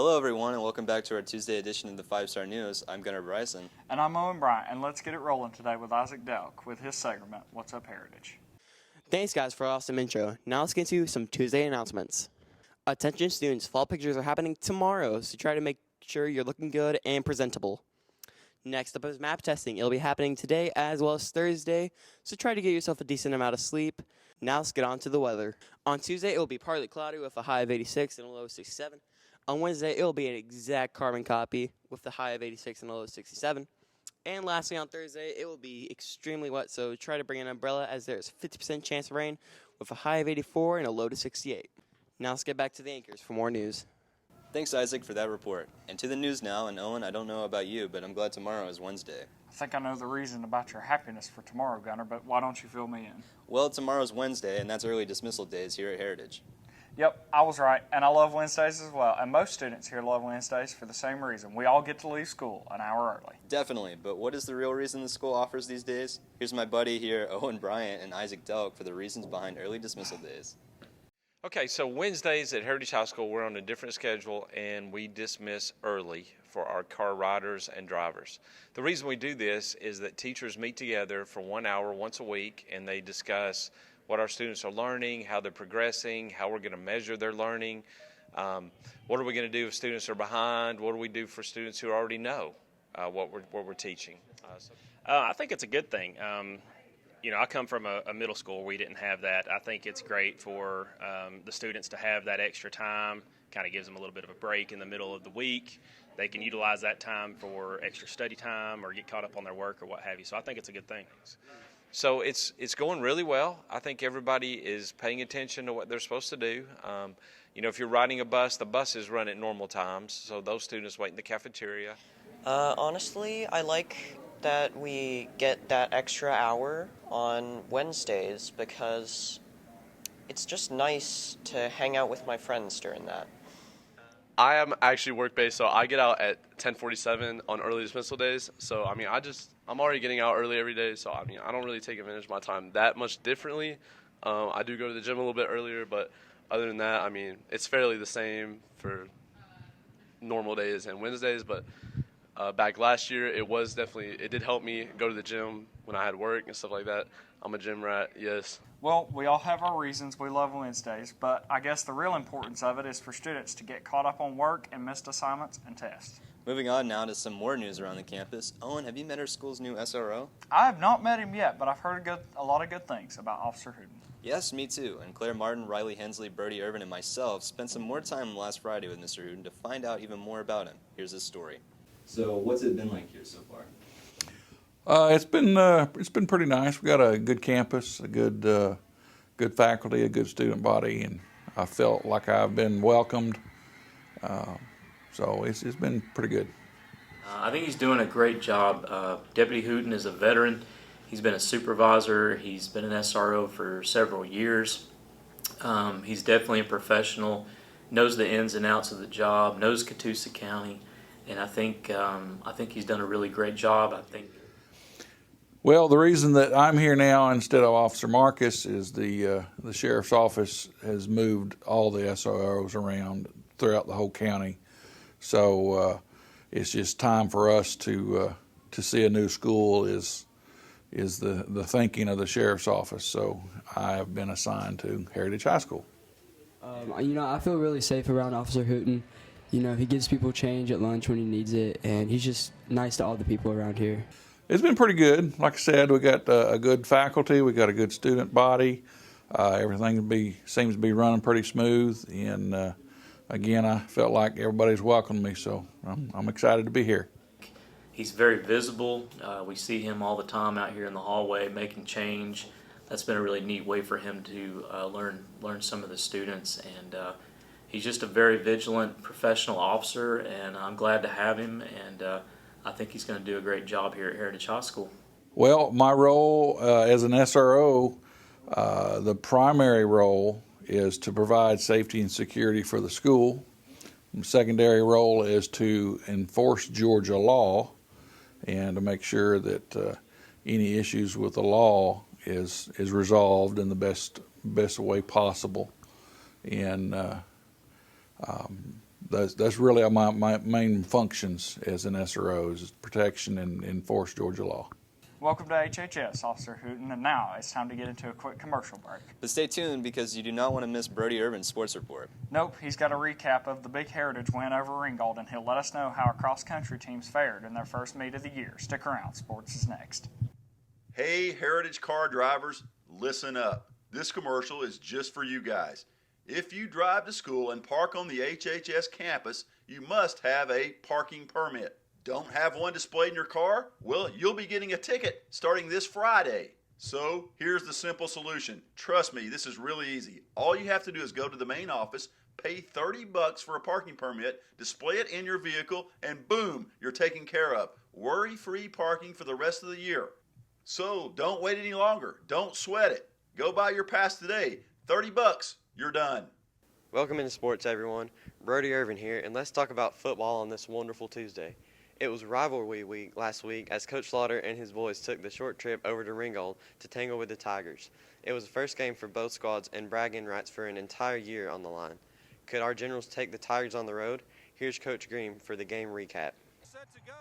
Hello everyone and welcome back to our Tuesday edition of the 5-Star News. I'm Gunnar Bryson. And I'm Owen Bryant, and let's get it rolling today with Isaac Delk with his segment, What's Up Heritage? Thanks guys for an awesome intro. Now let's get to some Tuesday announcements. Attention students, fall pictures are happening tomorrow, so try to make sure you're looking good and presentable. Next up is map testing. It'll be happening today as well as Thursday, so try to get yourself a decent amount of sleep. Now let's get on to the weather. On Tuesday, it will be partly cloudy with a high of 86 and a low of 67. On Wednesday, it will be an exact carbon copy with the high of 86 and a low of 67. And lastly, on Thursday, it will be extremely wet, so try to bring an umbrella as there's a 50% chance of rain with a high of 84 and a low to 68. Now let's get back to the anchors for more news. Thanks, Isaac, for that report. And to the news now, and Owen, I don't know about you, but I'm glad tomorrow is Wednesday. I think I know the reason about your happiness for tomorrow, Gunnar, but why don't you fill me in? Well, tomorrow's Wednesday, and that's early dismissal days here at Heritage. Yep, I was right, and I love Wednesdays as well, and most students here love Wednesdays for the same reason. We all get to leave school an hour early. Definitely, but what is the real reason the school offers these days? Here's my buddy here, Owen Bryant, and Isaac Delk for the reasons behind early dismissal days. Okay, so Wednesdays at Heritage High School, we're on a different schedule, and we dismiss early for our car riders and drivers. The reason we do this is that teachers meet together for 1 hour once a week, and they discuss what our students are learning, how they're progressing, how we're going to measure their learning, what are we going to do if students are behind, what do we do for students who already know what we're teaching. I think it's a good thing. I come from a middle school where we didn't have that. I think it's great for the students to have that extra time, kind of gives them a little bit of a break in the middle of the week. They can utilize that time for extra study time or get caught up on their work or what have you. So I think it's a good thing. So it's going really well. I think everybody is paying attention to what they're supposed to do. If you're riding a bus, the buses run at normal times, so those students wait in the cafeteria. Honestly, I like that we get that extra hour on Wednesdays because it's just nice to hang out with my friends during that. I am actually work-based, so I get out at 10:47 on early dismissal days. So, I'm already getting out early every day, so, I don't really take advantage of my time that much differently. I do go to the gym a little bit earlier, but other than that, it's fairly the same for normal days and Wednesdays. But back last year, it did help me go to the gym when I had work and stuff like that. I'm a gym rat, yes. Well, we all have our reasons we love Wednesdays, but I guess the real importance of it is for students to get caught up on work and missed assignments and tests. Moving on now to some more news around the campus. Owen, have you met our school's new SRO? I have not met him yet, but I've heard a lot of good things about Officer Hooten. Yes, me too. And Claire Martin, Riley Hensley, Brody Irvin, and myself spent some more time last Friday with Mr. Hooten to find out even more about him. Here's his story. So, what's it been like here so far? It's been pretty nice. We got a good campus, a good faculty, a good student body, and I felt like I've been welcomed. So it's been pretty good. I think he's doing a great job. Deputy Hooten is a veteran. He's been a supervisor. He's been an SRO for several years. He's definitely a professional, knows the ins and outs of the job, knows Catoosa County, and I think he's done a really great job. Well, the reason that I'm here now instead of Officer Marcus is the sheriff's office has moved all the SROs around throughout the whole county. So it's just time for us to see a new school is the thinking of the sheriff's office. So I have been assigned to Heritage High School. I feel really safe around Officer Hooten. He gives people change at lunch when he needs it, and he's just nice to all the people around here. It's been pretty good. Like I said, we got a good faculty, we got a good student body. Everything seems to be running pretty smooth, and again, I felt like everybody's welcomed me, so I'm excited to be here. He's very visible. We see him all the time out here in the hallway making change. That's been a really neat way for him to learn some of the students, and he's just a very vigilant professional officer, and I'm glad to have him, and I think he's going to do a great job here at Heritage High School. Well, my role as an SRO, the primary role is to provide safety and security for the school. The secondary role is to enforce Georgia law and to make sure that any issues with the law is resolved in the best way possible. And that's really my main functions as an SRO is protection and enforce Georgia law. Welcome to HHS, Officer Hooten, and now it's time to get into a quick commercial break. But stay tuned because you do not want to miss Brody Irvin's sports report. Nope, he's got a recap of the big Heritage win over Ringgold, and he'll let us know how our cross-country teams fared in their first meet of the year. Stick around, sports is next. Hey, Heritage car drivers, listen up. This commercial is just for you guys. If you drive to school and park on the HHS campus, you must have a parking permit. Don't have one displayed in your car? Well, you'll be getting a ticket starting this Friday. So here's the simple solution. Trust me, this is really easy. All you have to do is go to the main office, pay $30 for a parking permit, display it in your vehicle, and boom, you're taken care of. Worry-free parking for the rest of the year. So don't wait any longer. Don't sweat it. Go buy your pass today. $30, you're done. Welcome into sports, everyone. Brody Irvin here, and let's talk about football on this wonderful Tuesday. It was rivalry week last week as Coach Slaughter and his boys took the short trip over to Ringgold to tangle with the Tigers. It was the first game for both squads and bragging rights for an entire year on the line. Could our Generals take the Tigers on the road? Here's Coach Green for the game recap.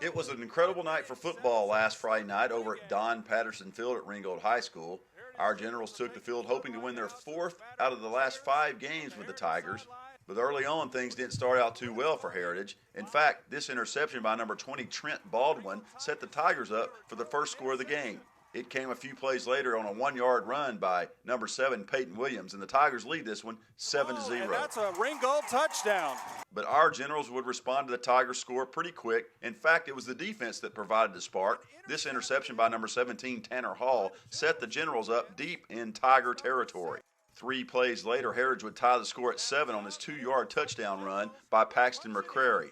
It was an incredible night for football last Friday night over at Don Patterson Field at Ringgold High School. Our Generals took the field hoping to win their fourth out of the last 5 games with the Tigers. But early on, things didn't start out too well for Heritage. In fact, this interception by number 20, Trent Baldwin, set the Tigers up for the first score of the game. It came a few plays later on a 1-yard run by number 7, Peyton Williams, and the Tigers lead this one 7-0. And that's a Ringgold touchdown. But our Generals would respond to the Tigers' score pretty quick. In fact, it was the defense that provided the spark. This interception by number 17, Tanner Hall, set the Generals up deep in Tiger territory. 3 plays later, Heritage would tie the score at 7 on his 2-yard touchdown run by Paxton McCrary.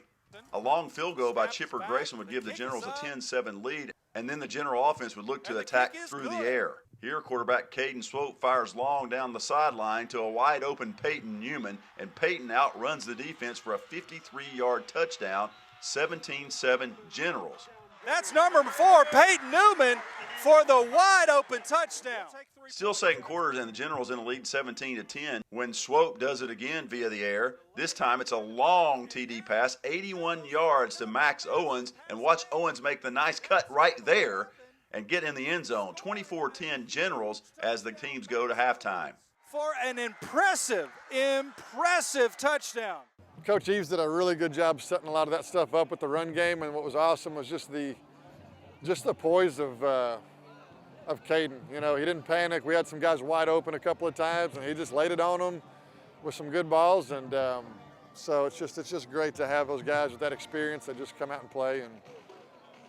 A long field goal by Chipper Grayson would give the Generals a 10-7 lead, and then the General offense would look to attack through the air. Here, quarterback Caden Swope fires long down the sideline to a wide-open Peyton Newman, and Peyton outruns the defense for a 53-yard touchdown, 17-7 Generals. That's number 4, Peyton Newman, for the wide-open touchdown. Still second quarters, and the Generals in the lead 17-10 when Swope does it again via the air. This time it's a long TD pass, 81 yards to Max Owens, and watch Owens make the nice cut right there and get in the end zone. 24-10 Generals as the teams go to halftime. For an impressive touchdown. Coach Eves did a really good job setting a lot of that stuff up with the run game, and what was awesome was just the poise of Caden. You know, he didn't panic. We had some guys wide open a couple of times, and he just laid it on them with some good balls. And so it's just great to have those guys with that experience that just come out and play, and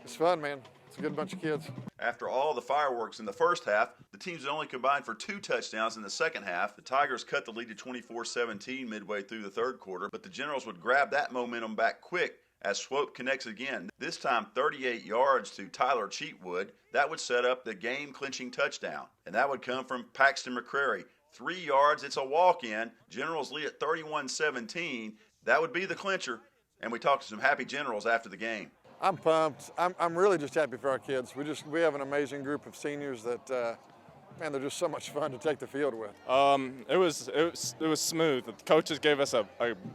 it's fun, man. It's a good bunch of kids. After all the fireworks in the first half, the teams had only combined for 2 touchdowns in the second half. The Tigers cut the lead to 24-17 midway through the third quarter, but the Generals would grab that momentum back quick as Swope connects again, this time 38 yards to Tyler Cheatwood. That would set up the game-clinching touchdown, and that would come from Paxton McCrary. 3 yards, it's a walk-in. Generals lead at 31-17. That would be the clincher, and we talked to some happy Generals after the game. I'm pumped. I'm really just happy for our kids. We have an amazing group of seniors that, man, they're just so much fun to take the field with. It was smooth. The coaches gave us a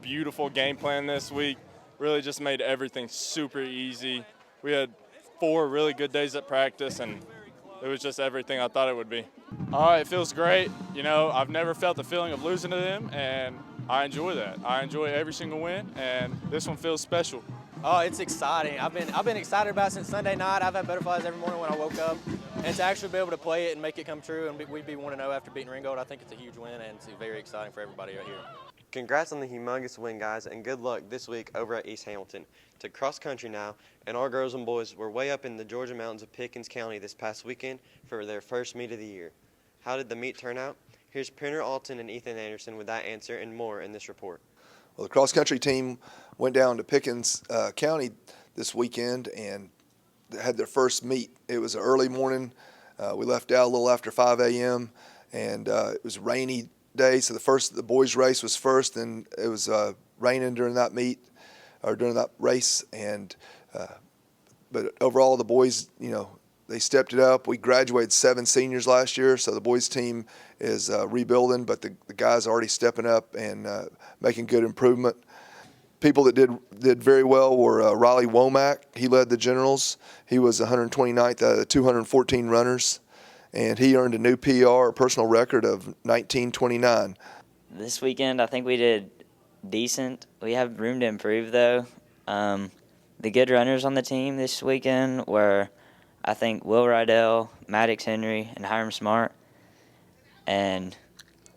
beautiful game plan this week. Really just made everything super easy. We had 4 really good days at practice, and it was just everything I thought it would be. It feels great. You know, I've never felt the feeling of losing to them, and I enjoy that. I enjoy every single win, and this one feels special. Oh, it's exciting. I've been excited about it since Sunday night. I've had butterflies every morning when I woke up, and to actually be able to play it and make it come true, and we'd be 1-0 after beating Ringgold, I think it's a huge win, and it's very exciting for everybody out here. Congrats on the humongous win, guys, and good luck this week over at East Hamilton. To cross country now, and our girls and boys were way up in the Georgia mountains of Pickens County this past weekend for their first meet of the year. How did the meet turn out? Here's Printer Alton and Ethan Anderson with that answer and more in this report. Well, the cross-country team went down to Pickens County this weekend and had their first meet. It was an early morning. We left out a little after 5 a.m., and it was a rainy day, so the boys' race was first, and it was raining during that meet, or during that race, and but overall the boys, you know, they stepped it up. We graduated 7 seniors last year, so the boys' team is rebuilding, but the guys are already stepping up and making good improvement. people that did very well were Riley Womack. He led the Generals. He was 129th out of 214 runners, and he earned a new PR, a personal record of 1929. This weekend, I think we did decent. We have room to improve, though. The good runners on the team this weekend were, I think, Will Rydell, Maddox Henry, and Hiram Smart. And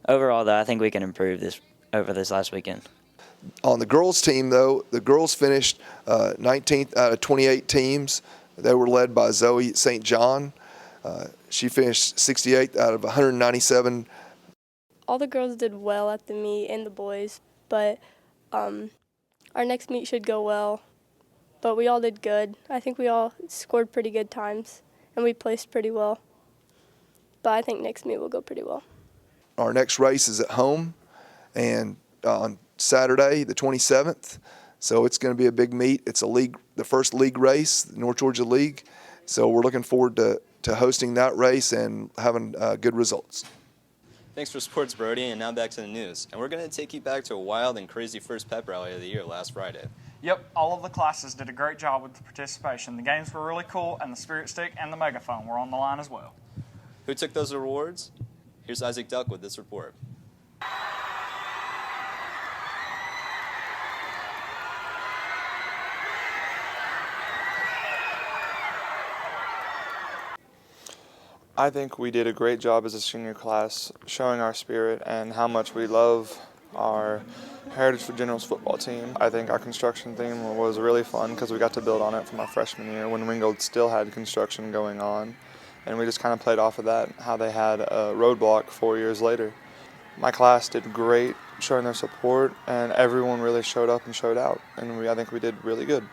overall, though, I think we can improve this over this last weekend. On the girls' team, though, the girls finished 19th out of 28 teams. They were led by Zoe St. John. She finished 68th out of 197. All the girls did well at the meet and the boys, but our next meet should go well. But we all did good. I think we all scored pretty good times, and we placed pretty well. But I think next meet will go pretty well. Our next race is at home, and on Saturday, the 27th. So it's going to be a big meet. It's the first league race, the North Georgia League. So we're looking forward to hosting that race and having good results. Thanks for sports, Brody, and now back to the news. And we're going to take you back to a wild and crazy first pep rally of the year last Friday. Yep, all of the classes did a great job with the participation. The games were really cool, and the Spirit Stick and the Megaphone were on the line as well. Who took those awards? Here's Isaac Duck with this report. I think we did a great job as a senior class showing our spirit and how much we love our Heritage for Generals football team. I think our construction theme was really fun because we got to build on it from our freshman year when Ringgold still had construction going on. And we just kind of played off of that, how they had a roadblock 4 years later. My class did great showing their support, and everyone really showed up and showed out. And I think we did really good.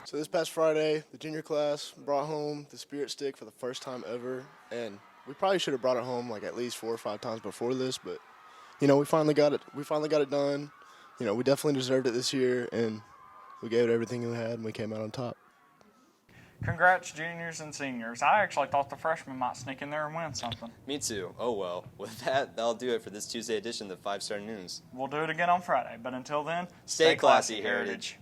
So this past Friday, the junior class brought home the Spirit Stick for the first time ever, and we probably should have brought it home like at least 4 or 5 times before this, but you know, we finally got it. We finally got it done. You know, we definitely deserved it this year, and we gave it everything we had, and we came out on top. Congrats, juniors and seniors. I actually thought the freshmen might sneak in there and win something. Me too. Oh well. With that, that'll do it for this Tuesday edition of the 5 Star News. We'll do it again on Friday, but until then, stay classy, Heritage.